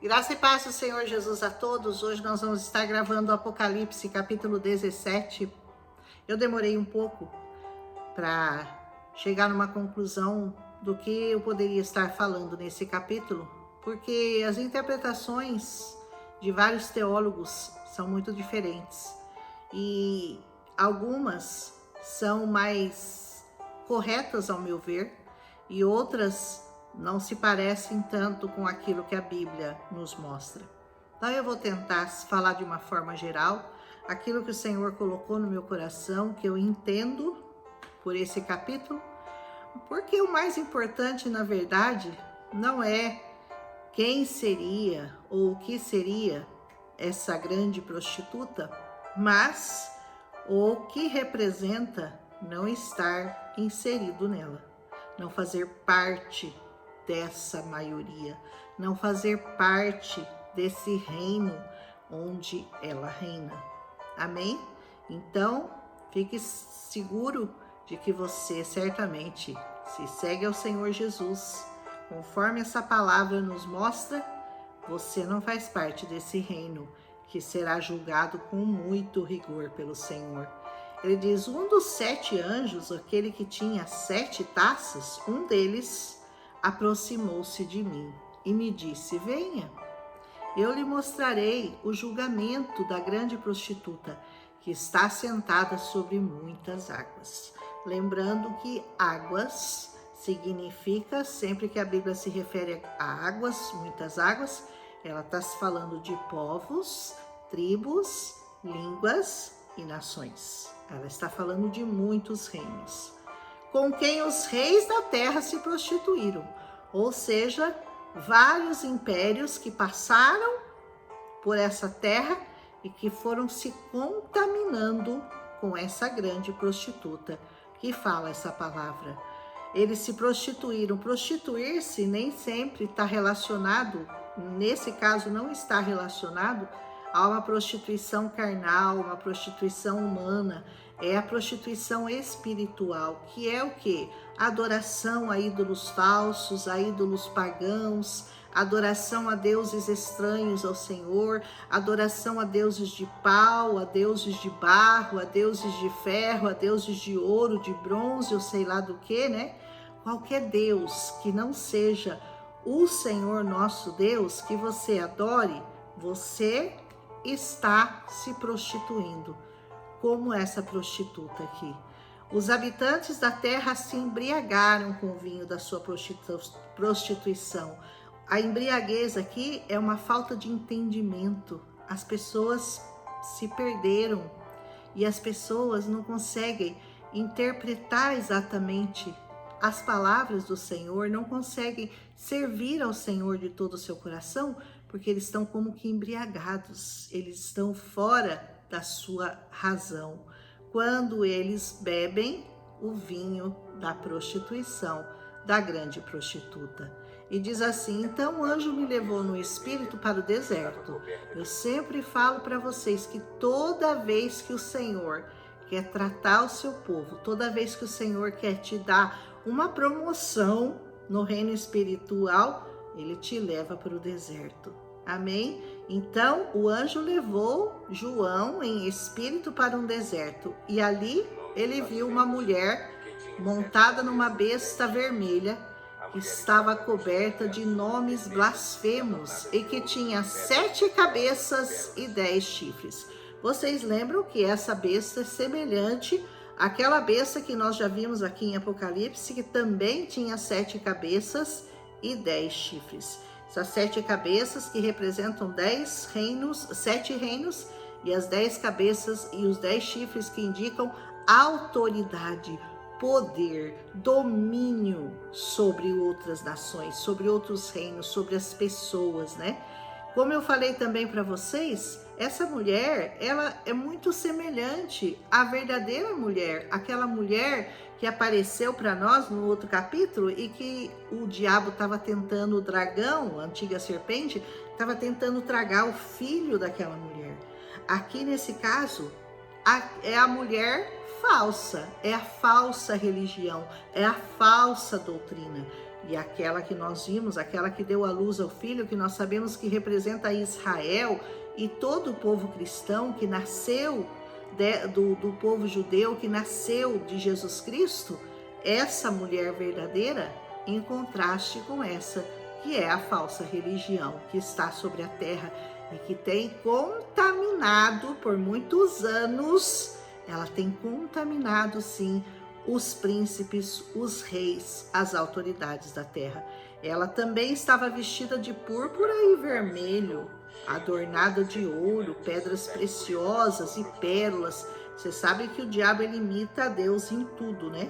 Graça e paz do Senhor Jesus a todos. Hoje nós vamos estar gravando o Apocalipse, capítulo 17. Eu demorei um pouco para chegar numa conclusão do que eu poderia estar falando nesse capítulo, porque as interpretações de vários teólogos são muito diferentes e algumas são mais corretas ao meu ver e outras não se parecem tanto com aquilo que a Bíblia nos mostra. Então eu vou tentar falar de uma forma geral aquilo que o Senhor colocou no meu coração, que eu entendo por esse capítulo, porque o mais importante, na verdade, não é quem seria ou o que seria essa grande prostituta, mas o que representa não estar inserido nela, não fazer parte dessa maioria, não fazer parte desse reino onde ela reina. Amém? Então, fique seguro de que você certamente, se segue ao Senhor Jesus, conforme essa palavra nos mostra, você não faz parte desse reino que será julgado com muito rigor pelo Senhor. Ele diz, um dos 7 anjos, aquele que tinha 7 taças, um deles aproximou-se de mim e me disse, venha, eu lhe mostrarei o julgamento da grande prostituta, que está sentada sobre muitas águas. Lembrando que águas significa, sempre que a Bíblia se refere a águas, muitas águas, ela está falando de povos, tribos, línguas e nações. Ela está falando de muitos reinos, com quem os reis da terra se prostituíram, ou seja, vários impérios que passaram por essa terra e que foram se contaminando com essa grande prostituta que fala essa palavra. Eles se prostituíram. Prostituir-se nem sempre está relacionado, nesse caso não está relacionado a uma prostituição carnal, uma prostituição humana. É a prostituição espiritual, que é o quê? Adoração a ídolos falsos, a ídolos pagãos, adoração a deuses estranhos ao Senhor, adoração a deuses de pau, a deuses de barro, a deuses de ferro, a deuses de ouro, de bronze, ou sei lá do que, né? Qualquer Deus que não seja o Senhor nosso Deus, que você adore, você está se prostituindo, como essa prostituta aqui. Os habitantes da terra se embriagaram com o vinho da sua prostituição. A embriaguez aqui é uma falta de entendimento. As pessoas se perderam e as pessoas não conseguem interpretar exatamente as palavras do Senhor, não conseguem servir ao Senhor de todo o seu coração, porque eles estão como que embriagados, eles estão fora da sua razão, quando eles bebem o vinho da prostituição, da grande prostituta. E diz assim, então o anjo me levou no espírito para o deserto. Eu sempre falo para vocês que toda vez que o Senhor quer tratar o seu povo, toda vez que o Senhor quer te dar uma promoção no reino espiritual, ele te leva para o deserto. Amém? Então, o anjo levou João em espírito para um deserto e ali ele viu uma mulher montada numa besta vermelha que estava coberta de nomes blasfemos e que tinha 7 cabeças e 10 chifres. Vocês lembram que essa besta é semelhante àquela besta que nós já vimos aqui em Apocalipse, que também tinha 7 cabeças e 10 chifres. Essas 7 cabeças que representam 10 reinos, 7 reinos, e as 10 cabeças e os 10 chifres que indicam autoridade, poder, domínio sobre outras nações, sobre outros reinos, sobre as pessoas, né? Como eu falei também para vocês, essa mulher, ela é muito semelhante à verdadeira mulher, aquela mulher que apareceu para nós no outro capítulo e que o diabo estava tentando, o dragão, a antiga serpente, estava tentando tragar o filho daquela mulher. Aqui nesse caso, é a mulher falsa, é a falsa religião, é a falsa doutrina. e aquela que nós vimos, aquela que deu à luz ao Filho, que nós sabemos que representa Israel e todo o povo cristão que nasceu do povo judeu, que nasceu de Jesus Cristo, essa mulher verdadeira, em contraste com essa que é a falsa religião que está sobre a terra e que tem contaminado por muitos anos, ela tem contaminado sim os príncipes, os reis, as autoridades da terra. Ela também estava vestida de púrpura e vermelho, adornada de ouro, pedras preciosas e pérolas. Você sabe que o diabo ele imita a Deus em tudo, né?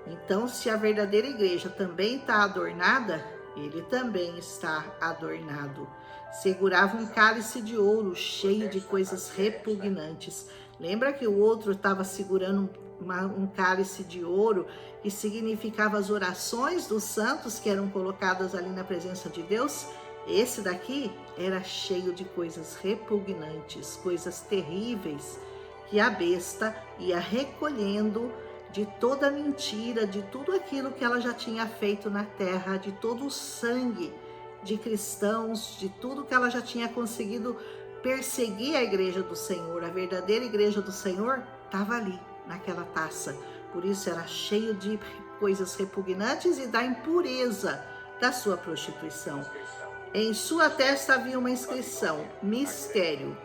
Então, se a verdadeira igreja também está adornada, ele também está adornado. Segurava um cálice de ouro cheio de coisas repugnantes. Lembra que o outro estava segurando um cálice de ouro que significava as orações dos santos que eram colocadas ali na presença de Deus? Esse daqui era cheio de coisas repugnantes, coisas terríveis, que a besta ia recolhendo de toda mentira, de tudo aquilo que ela já tinha feito na terra, de todo o sangue de cristãos, de tudo que ela já tinha conseguido perseguir a igreja do Senhor. A verdadeira igreja do Senhor estava ali, naquela taça. Por isso era cheio de coisas repugnantes e da impureza da sua prostituição. Em sua testa havia uma inscrição: Mistério,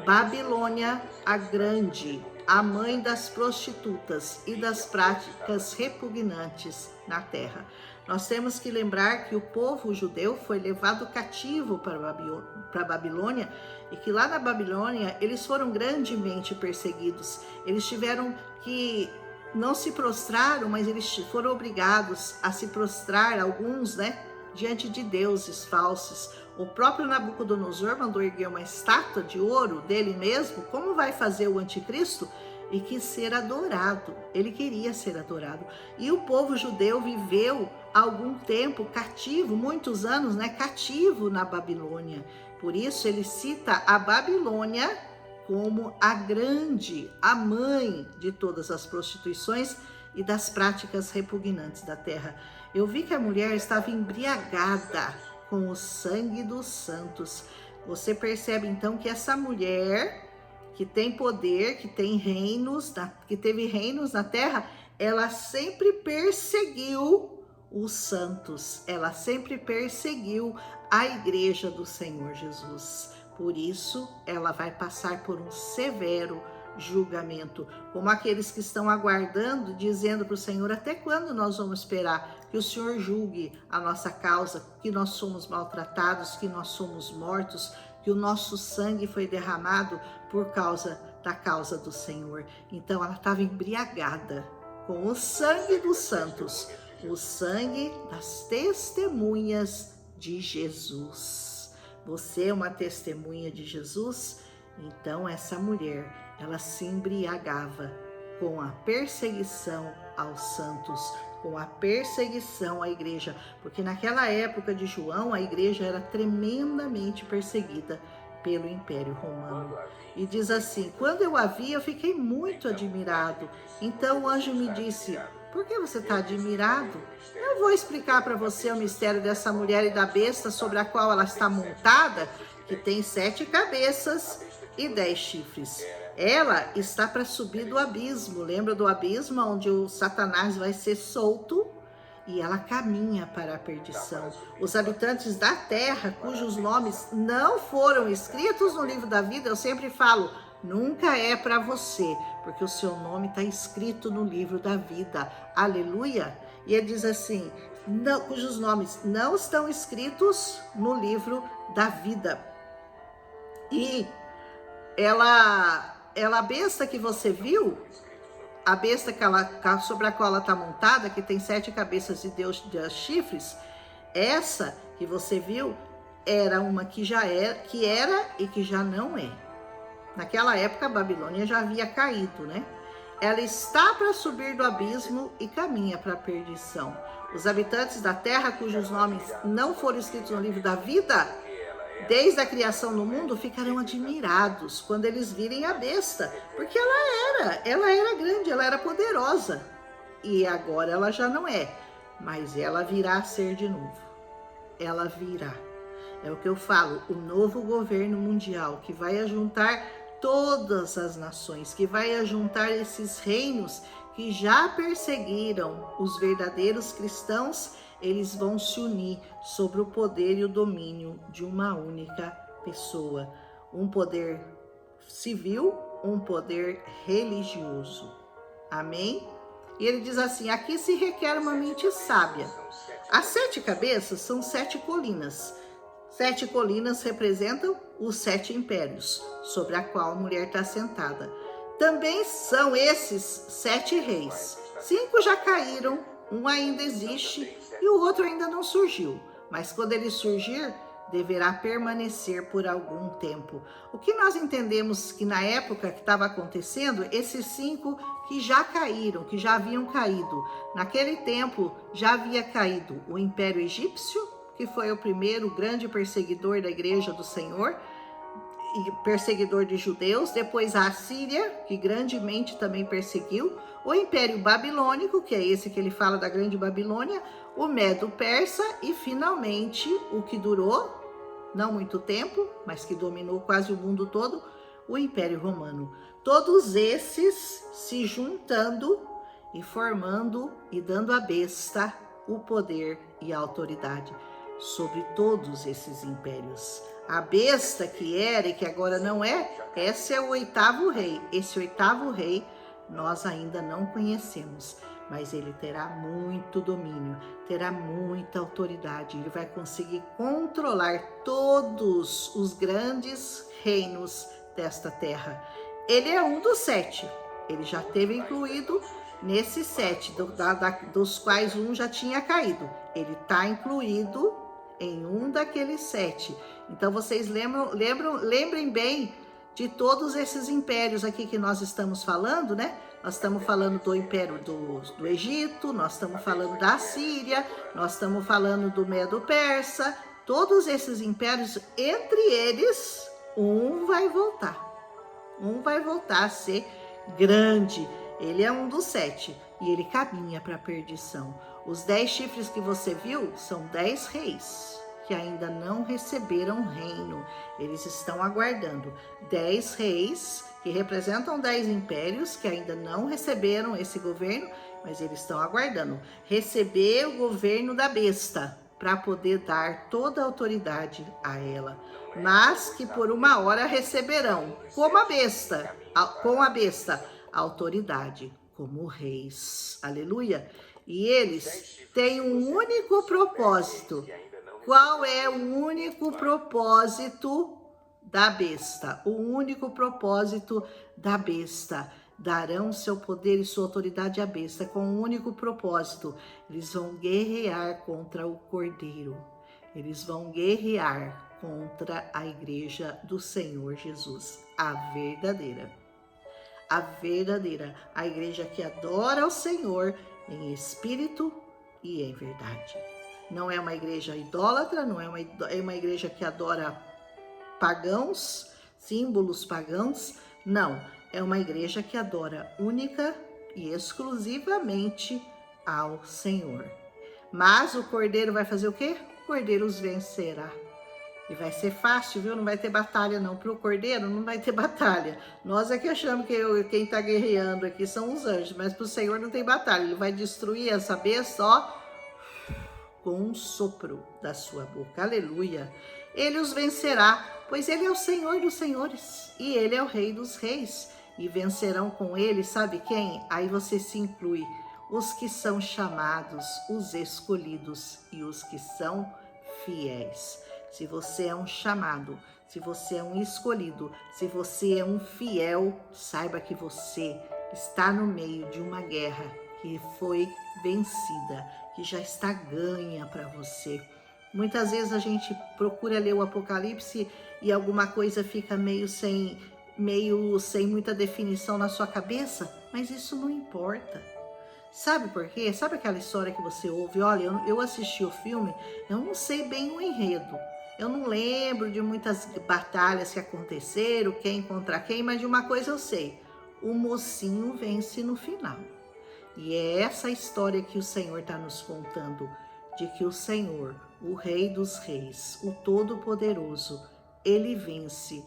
Babilônia a Grande, a mãe das prostitutas e das práticas repugnantes na terra. Nós temos que lembrar que o povo judeu foi levado cativo para Babilônia e que lá na Babilônia eles foram grandemente perseguidos. Eles tiveram que, não se prostraram, mas eles foram obrigados a se prostrar, alguns, né, diante de deuses falsos. O próprio Nabucodonosor mandou erguer uma estátua de ouro dele mesmo. Como vai fazer o anticristo? E quis ser adorado. Ele queria ser adorado. E o povo judeu viveu algum tempo cativo, muitos anos, né, cativo na Babilônia. Por isso ele cita a Babilônia como a grande, a mãe de todas as prostituições e das práticas repugnantes da terra. Eu vi que a mulher estava embriagada com o sangue dos santos. Você percebe então que essa mulher que tem poder, que tem reinos, que teve reinos na terra, ela sempre perseguiu os santos, ela sempre perseguiu a igreja do Senhor Jesus. Por isso, ela vai passar por um severo julgamento, como aqueles que estão aguardando, dizendo para o Senhor: até quando nós vamos esperar que o Senhor julgue a nossa causa, que nós somos maltratados, que nós somos mortos, que o nosso sangue foi derramado por causa da causa do Senhor. Então ela estava embriagada com o sangue dos santos, o sangue das testemunhas de Jesus. Você é uma testemunha de Jesus? Então essa mulher, ela se embriagava com a perseguição aos santos, com a perseguição à igreja, porque naquela época de João, a igreja era tremendamente perseguida pelo Império Romano. E diz assim: quando eu a vi, eu fiquei muito admirado. Então o anjo me disse: por que você está admirado? Eu vou explicar para você o mistério dessa mulher e da besta sobre a qual ela está montada, que tem 7 cabeças e 10 chifres. Ela está para subir do abismo. Lembra do abismo onde o Satanás vai ser solto? E ela caminha para a perdição. Os habitantes da terra, cujos nomes não foram escritos no livro da vida, eu sempre falo, nunca é para você, porque o seu nome está escrito no livro da vida. Aleluia! E ele diz assim, cujos nomes não estão escritos no livro da vida. E a besta que você viu, a besta sobre a qual ela está montada, que tem 7 cabeças e 10 chifres, essa que você viu era uma que era e que já não é. Naquela época a Babilônia já havia caído, né? Ela está para subir do abismo e caminha para a perdição. Os habitantes da terra, cujos nomes não foram escritos no livro da vida, desde a criação do mundo, ficarão admirados quando eles virem a besta, porque ela era grande, ela era poderosa, e agora ela já não é. mas ela virá a ser de novo. Ela virá. É o que eu falo, o novo governo mundial que vai ajuntar todas as nações, que vai ajuntar esses reinos que já perseguiram os verdadeiros cristãos, eles vão se unir sobre o poder e o domínio de uma única pessoa. Um poder civil, um poder religioso. Amém? E ele diz assim, aqui se requer uma mente sábia. As 7 cabeças são 7 colinas. 7 colinas representam os 7 impérios, sobre a qual a mulher está sentada. Também são esses 7 reis. 5 já caíram, um ainda existe e o outro ainda não surgiu. Mas quando ele surgir, deverá permanecer por algum tempo. O que nós entendemos que na época que estava acontecendo, esses 5 que já caíram, que já haviam caído. Naquele tempo já havia caído o Império Egípcio, que foi o primeiro grande perseguidor da Igreja do Senhor, e perseguidor de judeus, depois a Assíria, que grandemente também perseguiu, o Império Babilônico, que é esse que ele fala da Grande Babilônia, o Medo-Persa e finalmente o que durou não muito tempo, mas que dominou quase o mundo todo, o Império Romano. Todos esses se juntando e formando e dando à besta o poder e a autoridade sobre todos esses impérios. A besta que era e que agora não é, esse é o 8º rei. Esse 8º rei nós ainda não conhecemos, mas ele terá muito domínio, terá muita autoridade. Ele vai conseguir controlar todos os grandes reinos desta terra. Ele é um dos 7. Ele já teve incluído nesses 7, dos quais um já tinha caído. Ele está incluído em um daqueles 7. Então vocês lembrem bem de todos esses impérios aqui que nós estamos falando, né? Nós estamos falando do Império do Egito, nós estamos falando da Síria, nós estamos falando do Medo-Persa. Todos esses impérios, entre eles, um vai voltar. Um vai voltar a ser grande. Ele é um dos 7 e ele caminha para a perdição. Os 10 chifres que você viu são 10 reis que ainda não receberam reino. Eles estão aguardando. 10 reis que representam 10 impérios que ainda não receberam esse governo, mas eles estão aguardando receber o governo da besta para poder dar toda a autoridade a ela. Mas que por uma hora receberão, como a besta, com a besta, a autoridade como reis. Aleluia! E eles têm um único propósito. Qual é o único propósito da besta? O único propósito da besta. Darão seu poder e sua autoridade à besta com um único propósito. Eles vão guerrear contra o Cordeiro. Eles vão guerrear contra a igreja do Senhor Jesus, a verdadeira. A verdadeira, a igreja que adora ao Senhor em espírito e em verdade. Não é uma igreja idólatra, não é uma igreja que adora pagãos, símbolos pagãos. Não, é uma igreja que adora única e exclusivamente ao Senhor. Mas o Cordeiro vai fazer o quê? O Cordeiro os vencerá. E vai ser fácil, viu? Não vai ter batalha não. Para o Cordeiro não vai ter batalha. Nós é que achamos que quem está guerreando aqui são os anjos, mas para o Senhor não tem batalha. Ele vai destruir essa besta, ó, com um sopro da sua boca. Aleluia! Ele os vencerá, pois ele é o Senhor dos senhores e ele é o Rei dos reis. E vencerão com ele, sabe quem? Aí você se inclui. Os que são chamados, os escolhidos e os que são fiéis. Se você é um chamado, se você é um escolhido, se você é um fiel, saiba que você está no meio de uma guerra que foi vencida, que já está ganha para você. Muitas vezes a gente procura ler o Apocalipse e alguma coisa fica meio sem muita definição na sua cabeça, mas isso não importa. Sabe por quê? Sabe aquela história que você ouve? Olha, eu assisti o filme, eu não sei bem o enredo. Eu não lembro de muitas batalhas que aconteceram, quem contra quem, mas de uma coisa eu sei. O mocinho vence no final. E é essa história que o Senhor está nos contando, de que o Senhor, o Rei dos Reis, o Todo-Poderoso, ele vence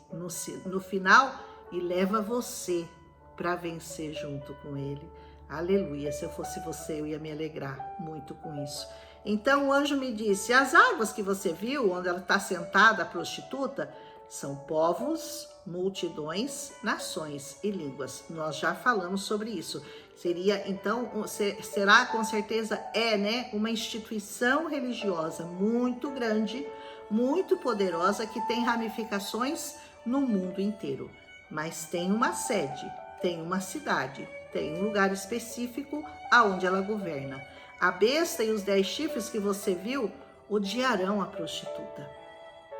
no final e leva você para vencer junto com ele. Aleluia, se eu fosse você, eu ia me alegrar muito com isso. Então o anjo me disse, as águas que você viu, onde ela está sentada, a prostituta, são povos, multidões, nações e línguas. Nós já falamos sobre isso. Seria, então, será com certeza, né, uma instituição religiosa muito grande, muito poderosa, que tem ramificações no mundo inteiro. Mas tem uma sede, tem uma cidade, tem um lugar específico aonde ela governa. A besta e os 10 chifres que você viu odiarão a prostituta.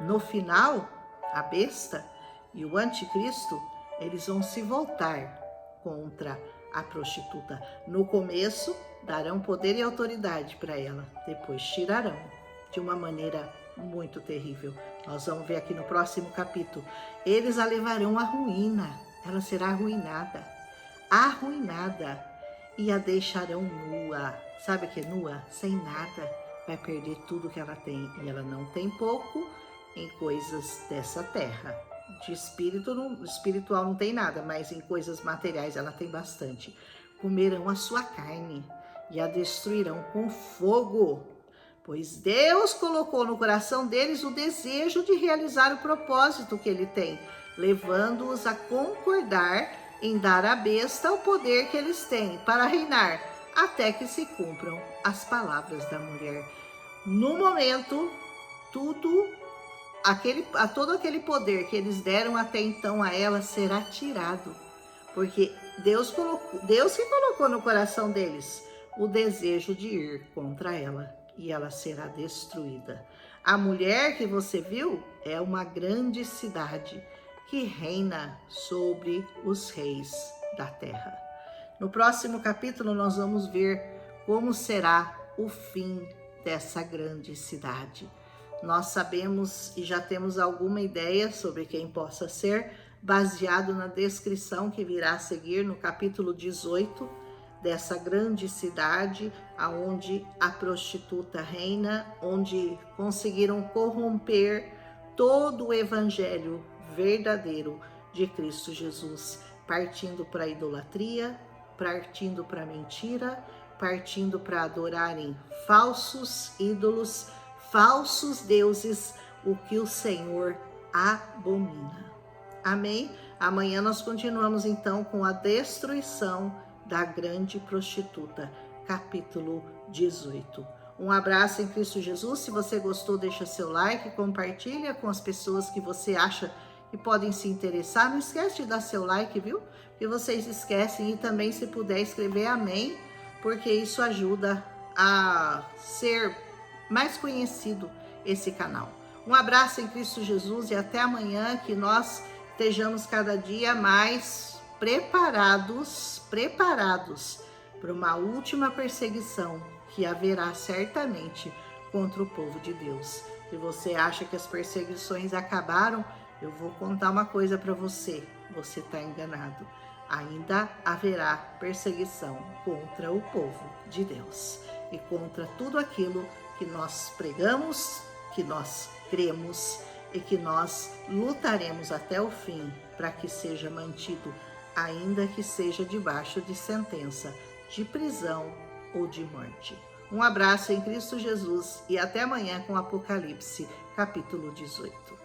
No final, a besta e o anticristo, eles vão se voltar contra a prostituta. No começo, darão poder e autoridade para ela. Depois tirarão de uma maneira muito terrível. Nós vamos ver aqui no próximo capítulo. Eles a levarão à ruína. Ela será arruinada. Arruinada. E a deixarão nua. Sabe o que é nua? Sem nada. Vai perder tudo que ela tem. E ela não tem pouco em coisas dessa terra. De espiritual não tem nada, mas em coisas materiais ela tem bastante. Comerão a sua carne e a destruirão com fogo, pois Deus colocou no coração deles o desejo de realizar o propósito que ele tem, levando-os a concordar em dar à besta o poder que eles têm para reinar, até que se cumpram as palavras da mulher. No momento, todo aquele poder que eles deram até então a ela será tirado, porque Deus que colocou no coração deles o desejo de ir contra ela, e ela será destruída. A mulher que você viu é uma grande cidade que reina sobre os reis da terra. No próximo capítulo nós vamos ver como será o fim dessa grande cidade. Nós sabemos e já temos alguma ideia sobre quem possa ser, baseado na descrição que virá a seguir no capítulo 18, dessa grande cidade, aonde a prostituta reina, onde conseguiram corromper todo o evangelho verdadeiro de Cristo Jesus, partindo para a idolatria, partindo para a mentira, partindo para adorarem falsos ídolos, falsos deuses, o que o Senhor abomina. Amém? Amanhã nós continuamos então com a destruição da grande prostituta, capítulo 18. Um abraço em Cristo Jesus. Se você gostou, deixa seu like, compartilha com as pessoas que você acha que podem se interessar. Não esquece de dar seu like, viu? Que vocês esquecem, e também, se puder, escrever amém, porque isso ajuda a ser mais conhecido esse canal. Um abraço em Cristo Jesus e até amanhã, que nós estejamos cada dia mais preparados para uma última perseguição que haverá certamente contra o povo de Deus. Se você acha que as perseguições acabaram, eu vou contar uma coisa para você. Você está enganado. Ainda haverá perseguição contra o povo de Deus e contra tudo aquilo que nós pregamos, que nós cremos e que nós lutaremos até o fim para que seja mantido, ainda que seja debaixo de sentença de prisão ou de morte. Um abraço em Cristo Jesus e até amanhã com Apocalipse, capítulo 18.